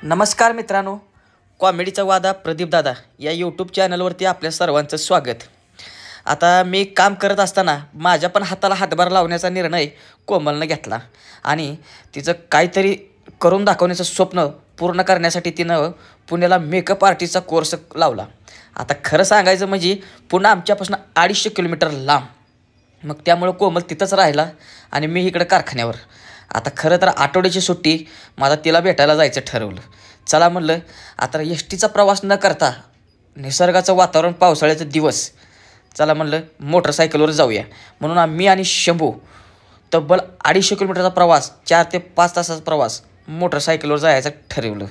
नमस्कार मित्रांनो, कॉमेडीचा वादा प्रदीप दादा या यूट्यूब चॅनलवरती आपल्या सर्वांचं स्वागत. आता मी काम करत असताना माझ्या पण हाताला हातभार लावण्याचा निर्णय कोमलनं घेतला आणि तिचं काहीतरी करून दाखवण्याचं स्वप्न पूर्ण करण्यासाठी तिनं पुण्याला मेकअप आर्टिस्टचा कोर्स लावला. आता खरं सांगायचं म्हणजे पुन्हा आमच्यापासून 250 किलोमीटर लांब. मग त्यामुळं कोमल तिथंच राहिला आणि मी इकडं कारखान्यावर. आता खरं तर आठवड्याची सुट्टी माझा तिला भेटायला जायचं ठरवलं. चला म्हणलं आता एस टीचा प्रवास न करता निसर्गाचं वातावरण, पावसाळ्याचा दिवस, चला म्हणलं मोटरसायकलवर जाऊया. म्हणून मी आणि शंभू तब्बल 250 किलोमीटरचा प्रवास, 4 ते 5 तासाचा प्रवास मोटरसायकलवर जायचं ठरवलं.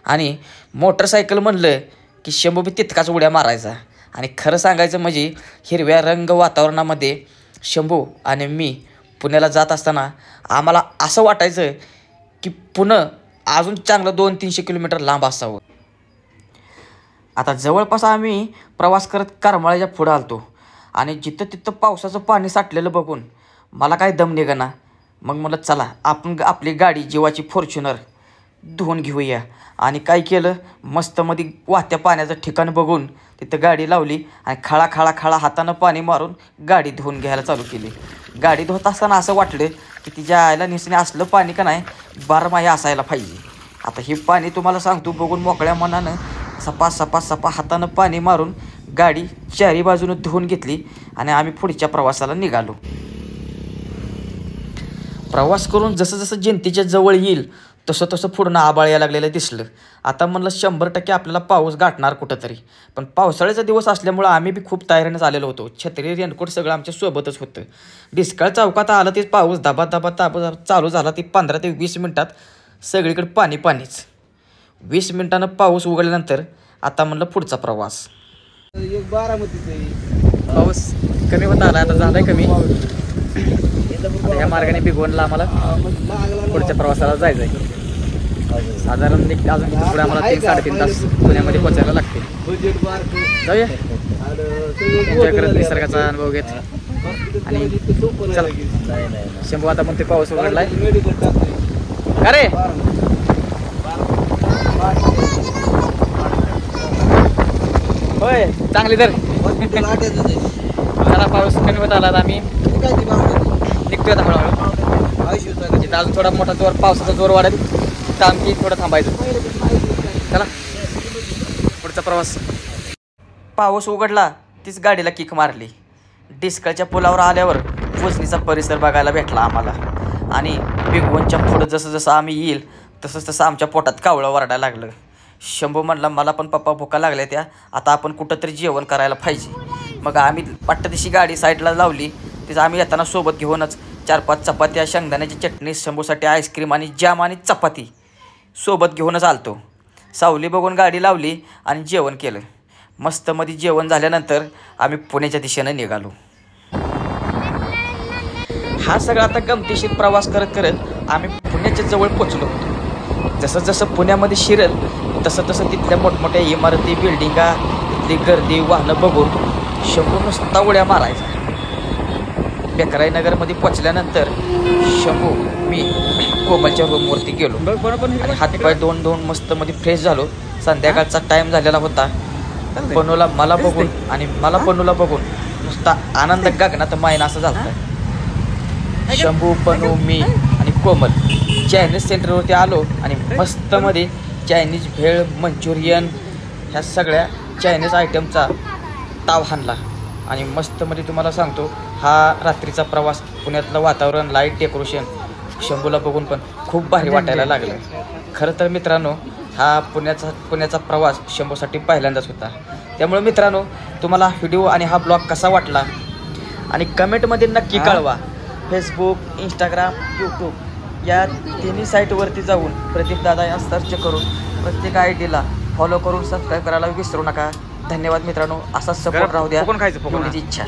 आणि मोटरसायकल म्हणलं की शंभू बी तितकाच उड्या मारायचा. आणि खरं सांगायचं म्हणजे हिरव्या रंग वातावरणामध्ये शंभू आणि मी पुण्याला जात असताना आम्हाला असं वाटायचं की पुणे अजून चांगलं 200-300 किलोमीटर लांब असावं. आता जवळपास आम्ही प्रवास करत करमाळ्याच्या पुढं आलतो आणि जिथं तिथं पावसाचं पाणी साठलेलं बघून मला काय दम निघेना. मग म्हटलं चला आपण आपली गाडी जीवाची फॉर्च्युनर धुवून घेऊया. आणि काय केलं, मस्तमध्ये वाहत्या पाण्याचं ठिकाण बघून तिथं गाडी लावली आणि खळा हातानं पाणी मारून गाडी धुवून घ्यायला चालू केली. गाडी धुवत असताना असं वाटलं की तिच्या आईला निसणे असलं पाणी का नाही 12 महिने असायला पाहिजे. आता हे पाणी तुम्हाला सांगतो बघून मोकळ्या मनानं सपा हातानं पाणी मारून गाडी चारी बाजूनं धुवून घेतली आणि आम्ही पुढच्या प्रवासाला निघालो. प्रवास करून जसं जयंतीच्या जवळ येईल तसं पुढं आबाळ यायला लागलेलं दिसलं. आता म्हणलं 100% आपल्याला पाऊस गाठणार कुठंतरी. पण पावसाळ्याचा दिवस असल्यामुळं आम्ही बी खूप तयारीनं आलेलो होतो. छत्री, रेनकोट सगळं आमच्या सोबतच होतं. डिस्काळ चौकात आलं तेच पाऊस दाबा चालू झाला. ती 15 ते 20 मिनटात सगळीकडे पाणीच. 20 मिनिटानं पाऊस उघडल्यानंतर आता म्हणलं पुढचा प्रवास. पाऊस कमी होता आला, आता झालाय कमी. या मार्गाने भिगवणला आम्हाला पुढच्या प्रवासाला जायचं आहे. साधारण अजून पुढे आम्हाला 3-3.5 तास पुण्यामध्ये पोचायला लागते. जाऊया, एन्जॉय करत निसर्गाचा अनुभव घेत. आणि चला शंभू आता म्हणते पाऊस उघडलाय. अरे होय, चांगली तर चला पाऊस कमी होत आला. आम्ही निघतोय आता हळूहळू. तिथं अजून थोडा मोठा जोर, पावसाचा जोर वाढेल तर आम्ही थोडं थांबायचं. चला पुढचा प्रवास. पाऊस उघडला तीच गाडीला किक मारली. डिस्कळच्या पुलावर आल्यावर वसनीचा परिसर बघायला भेटला आम्हाला. आणि भिगवणच्या पुढं जसं आम्ही येईल तसं आमच्या पोटात कावळं वरडायला लागलं. शंभू म्हणला मला पण पप्पा भुका लागल्या त्या, आता आपण कुठंतरी जेवण करायला पाहिजे. मग आम्ही पट्टदिशी गाडी साईडला लावली. तिथं आम्ही येताना सोबत घेऊनच 4-5 चपात्या, शेंगदाण्याची चटणी, शंभूसाठी आईस्क्रीम आणि जाम आणि चपाती सोबत घेऊनच आलतो. सावली बघून गाडी लावली आणि जेवण केलं. मस्तमध्ये जेवण झाल्यानंतर आम्ही पुण्याच्या दिशेनं निघालो. हा सगळा आता गमतीशीर प्रवास करत आम्ही पुण्याच्या जवळ पोचलो होतो. जसं पुण्यामध्ये शिरेल तसं तिथल्या मोठमोठ्या इमारती, बिल्डिंगा, तिथली गर्दी, वाहनं बघून शंभू नुसता उड्या मारायचा. बेकराई नगरमध्ये पोचल्यानंतर शंभू मी कोमलच्या रूमवरती गेलो. हातपाय धुवून मस्तमध्ये फ्रेश झालो. संध्याकाळचा टाईम झालेला होता. पनूला मला बघून आणि मला पनूला बघून नुसता आनंद गगनात मायना असं झालं. शंभू, पनू, मी आणि कोमल चायनीज सेंटरवरती आलो आणि मस्तमध्ये चायनीज भेळ, मंचुरियन ह्या सगळ्या चायनीज आयटमचा ताव हाणला. आणि मस्तमध्ये तुम्हाला सांगतो हा रात्रीचा प्रवास, पुण्यातलं वातावरण, लाईट, डेकोरेशन शंभूला बघून पण खूप भारी वाटायला लागलं. खरं तर मित्रांनो हा पुण्याचा प्रवास शंभूसाठी पहिल्यांदाच होता. त्यामुळे मित्रांनो तुम्हाला व्हिडिओ आणि हा ब्लॉग कसा वाटला आणि कमेंटमध्ये नक्की कळवा. फेसबुक, इंस्टाग्राम, यूट्यूब या तिन्ही साईटवरती जाऊन प्रदीप दादा या सर्च करून प्रत्येक आयडीला फॉलो करून सबस्क्राईब करायला विसरू नका. धन्यवाद मित्रांनो. असाच सपोर्ट राहू द्या. एवढीच इच्छा.